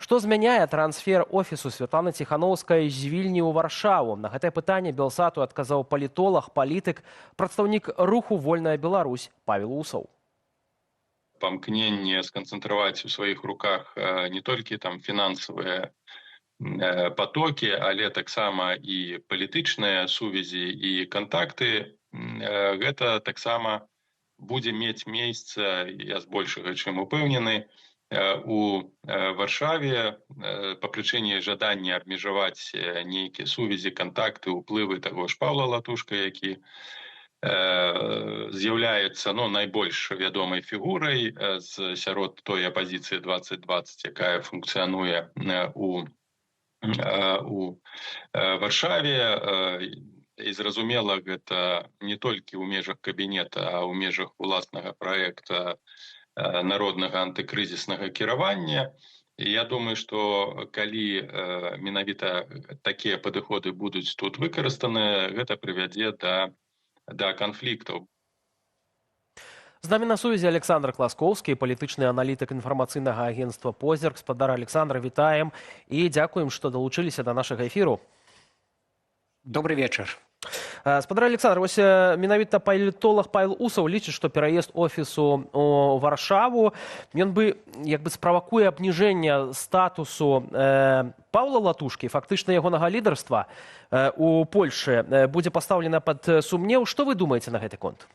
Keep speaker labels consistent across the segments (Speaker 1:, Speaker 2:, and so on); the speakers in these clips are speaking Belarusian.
Speaker 1: Што змяняе трансфер офісу Святланы Ціхановскай з Вільні ў Варшаву? На гэтае пытанне Белсату адказаў палітолог, палітык, прадстаўнік руху «Вольная Беларусь» Павел Усаў.
Speaker 2: Памкненне сканцэнтраваць у сваіх руках не толькі там фінансавыя потокі, але таксама і палітычныя сувязі і кантакты. Гэта таксама будзе мець месца, я збольшага чым упэўнены, у Варшаве па прычыне жадання абмежаваць нейкія сувязі, кантакты, уплывы таго ж Паўла Латушка, які з'яўляецца найбольш вядомай фігурай сярод той апазіцыі 2020, якая функцыянуе у Варшаве. І зразумела, гэта не толькі ў межах кабінета, а ў межах уласнага праекта народнага антыкрызіснага кіравання. І я думаю, што калі менавіта такія падыходы будуць тут выкарыстаныя, гэта прывядзе да канфліктаў.
Speaker 1: З намі на сувязі Александр Класкоўскі, палітычны аналітык інфармацыйнага агенцтва «Позірк». Спадар Александр, вітаем і дзякуем, што далучыліся да нашага эфіру.
Speaker 3: Добрый вечар.
Speaker 1: Спадар Александр, вось менавіта палітолог Павел Усаў лічыць, што пераезд офісу ў Варшаву, ён бы справакуе абніжэнне статусу Паўла Латушкі, фактычна ягонага лідарства у Польшы будзе пастаўлена пад сумнеў. Што вы думаеце на гэты конт?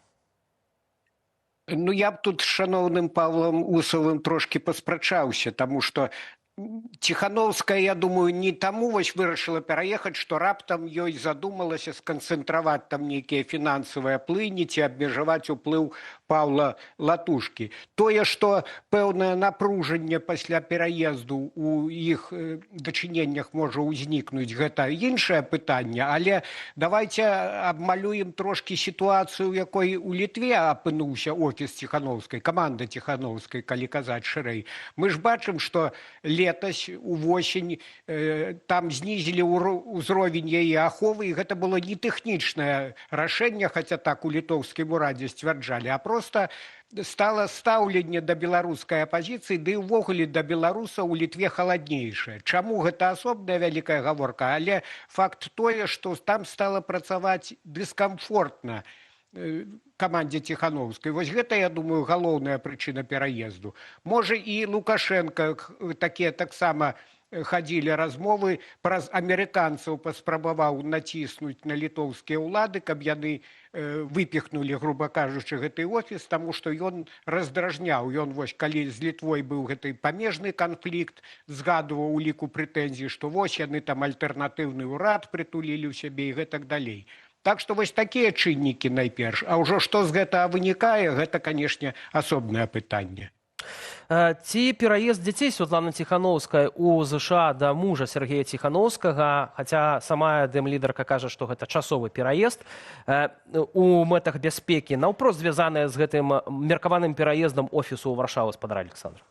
Speaker 3: Я б тут з шаноўным Павлам Усавым трошкі паспрачаўся, таму што Ціхановская, я думаю, не таму вырашыла пераехаць, што раптам ёй задумалася сканцэнтраваць там нейкія фінансавыя плыні ці абмежаваць уплыў Паўла Латушкі. Тое, што пэўнае напружанне пасля пераезду ў іх дачыненнях можа ўзнікнуць, гэта іншае пытанне, але давайце абмалюем трошкі сітуацыю, у якой у Літве апынуўся офіс Ціхановскай, каманда Ціхановскай, калі казаць шырэй. Мы ж бачым, што летась увосень там знізілі ўзровень яе аховы, і гэта было не тэхнічнае рашэнне, хаця так у літоўскім урадзе сцвярджалі, а проста стала стаўленне да беларускай апазіцыі, ды ўвогуле да беларусаў у Літве халаднейшае. Чаму гэта асобная вялікая гаворка, але факт тое, што там стала працаваць дыскамфортна камандзе Ціхановскай. Вось гэта, я думаю, галоўная прычына пераезду. Можа, і Лукашенко такія таксама хадзілі размовы, праз амерыканцаў паспрабаваў націснуць на літоўскія ўлады, каб яны выпіхнулі, груба кажучы, гэты офіс, таму што ён раздражняў. Ён, вось, калі з Літвой быў гэты памежны канфлікт, згадываў у ліку прэтэнзій, што вось яны там альтэрнатыўны ўрад прытулілі ў сябе і гэтак далей. Так што вось такія чыннікі найперш. А ўжо што з гэтага вынікае, гэта, канешне, асобнае пытанне.
Speaker 1: Ці пераезд дзяцей Святланы Ціхановскай у ЗША да мужа Сергея Ціхановскага, хаця сама дэм-лідарка кажа, што гэта часовы пераезд, у мэтах бяспекі наўпрост звязаная з гэтым меркаваным пераездам офісу ў Варшаву, спадар Александр?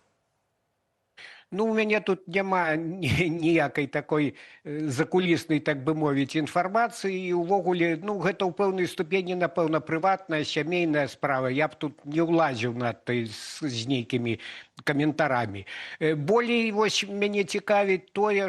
Speaker 3: У мяне тут няма ніякай такой закуліснай, так бы мовіць, інфармацыі, і ўвогуле, гэта ў пэўнай ступені, напэўна, прыватная, сямейная справа. Я б тут не ўлазіў надта з нейкімі каментарамі. Болей, вось, мяне цікавіць тое,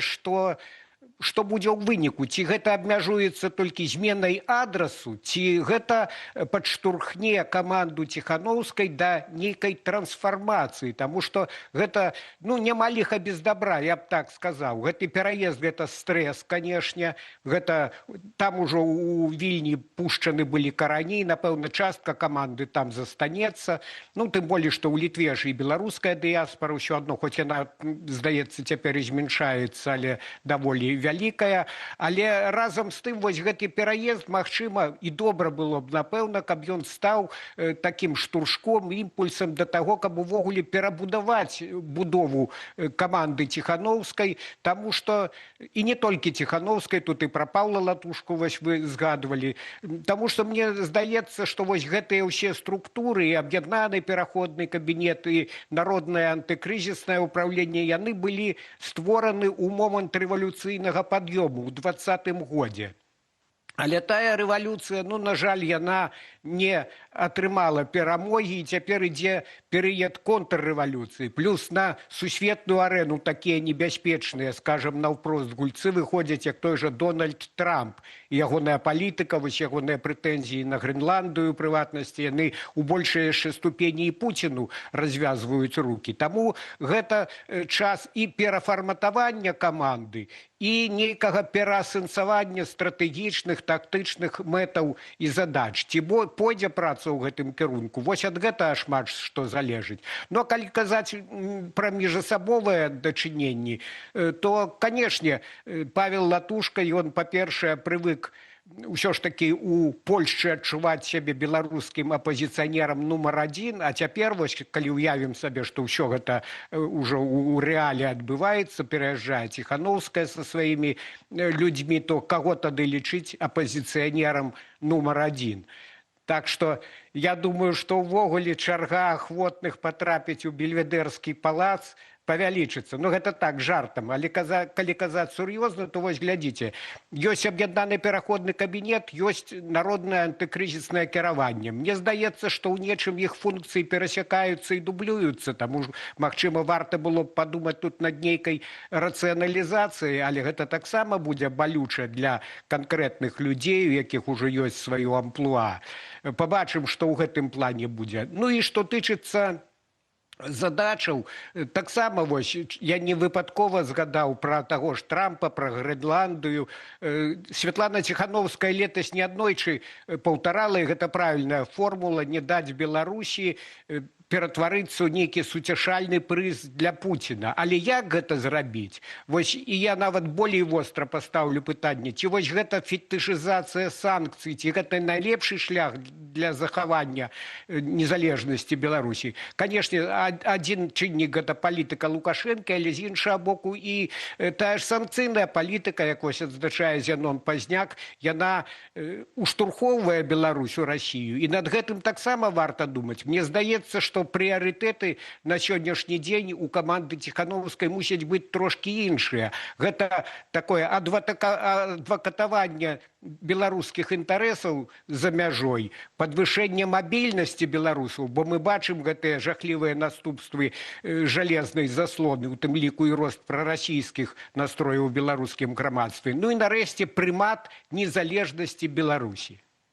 Speaker 3: што будзе ў выніку, ці гэта абмяжуецца толькі зменай адрасу, ці гэта падштурхне каманду Ціхановскай да нейкай трансфармацыі, таму што гэта, няма ліха без добра, я б так сказаў. Гэты пераезд, гэта стрэс, канешне, гэта там ужо у Вільні пушчаны былі карані, напэўна, частка каманды там застанецца, тым болей, што ў Літве ж і беларуская дыяспара ўсё адно, хоць яна, здаецца, цяпер і змяншаецца, але даволі вялікая, але разам з тым вось гэты пераезд, магчыма, і добра было б, напэўна, каб ён стаў такім штуршком, імпульсам да таго, каб увогуле перабудаваць будову каманды Ціхановскай, таму што і не толькі Ціхановскай, тут і пра Паўла Латушку вось вы згадвалі, таму што мне здаецца, што вось гэтыя ўсе структуры, і аб'яднаны пераходны кабінет, і народнае антыкрызіснае ўпраўленне, яны былі створаны ў момант рэвалюцыйнага пад'ёму ў 20-м годзе. Але тая рэвалюцыя, ну, на жаль, яна не атрымала перамогі, і цяпер ідзе перыяд контррэвалюцыі. Плюс на сусветную арэну такія небяспечныя, скажам, наўпрост гульцы выходзяць, як той жа Дональд Трамп. І ягоная палітыка, вось ягоныя прэтэнзіі на Грэнландыю, у прыватнасці, яны у большай яшчэ ступені і Пуціну развязваюць рукі. Таму гэта час і перафарматавання каманды, і нейкага пераасэнсавання стратэгічных, тактычных мэтаў і задач. Ці пойдзе праца ў гэтым кірунку? Вось ад гэтага шмат што залежыць. Но калі казаць пра міжасабовыя дачыненні, то, канешне, Павел Латушка, ён, па-першае, прывык ўсё ж такі у Польшчы адчуваць сябе беларускім апазіцыянерам нумар адзін, а цяпер, вось, калі ўявім сабе, што ўсё гэта ўжо ў рэале адбываецца, пераязджае Ціханаўская са сваімі людзьмі, то каго тады лічыць апазіцыянерам нумар адзін? Так што я думаю, што ўвогуле чарга ахвотных патрапіць у Бельведэрскі палац павялічыцца. Ну, гэта так, жартам. Але калі казаць сур'ёзна, то вось глядзіце, ёсць аб'яднаны пераходны кабінет, ёсць народнае антыкрызіснае кіраванне. Мне здаецца, што ў нечым іх функцыі перасякаюцца і дублююцца, таму ж, магчыма, варта было б падумаць тут над нейкай рацыяналізацыяй, але гэта таксама будзе балюча для канкрэтных людзей, у якіх ужо ёсць сваё амплуа. Пабачым, што ў гэтым плане будзе. Ну і што тычыцца задачаў, таксама вось я не выпадкова згадаў пра таго ж Трампа, пра Грэнландыю. Святлана Ціханаўская летась неаднойчы паўтарала, і гэта правільная формула, не даць Беларусі ператварыцца ў нейкі суцяшальны прыз для Пуціна. Але як гэта зрабіць? Вось, і я нават болей востра пастаўлю пытанне, ці вось гэта фетышызацыя санкцый, ці гэта найлепшы шлях для захавання незалежнасці Беларусі? Канешне, адзін чыннік гэта палітыка Лукашэнка, але з іншага боку і тая ж санкцыйная палітыка, як вось адзначае Зянон Пазняк, яна уштурхоўвае Беларусь у Расію. І над гэтым таксама варта думаць. Мне здаецца, што прыярытэты на сённяшні дзень у каманды Ціханаўскай мусяць быць трошкі іншыя. Гэта такое адвакатаванне беларускіх інтарэсаў за мяжой, падвышэнне мабільнасці беларусаў, бо мы бачым гэтыя жахлівыя наступствы жалезнай заслоны, у тым ліку і рост прарасійскіх настрояў у беларускім грамадстве. Ну і нарэшце прымат незалежнасці Беларусі.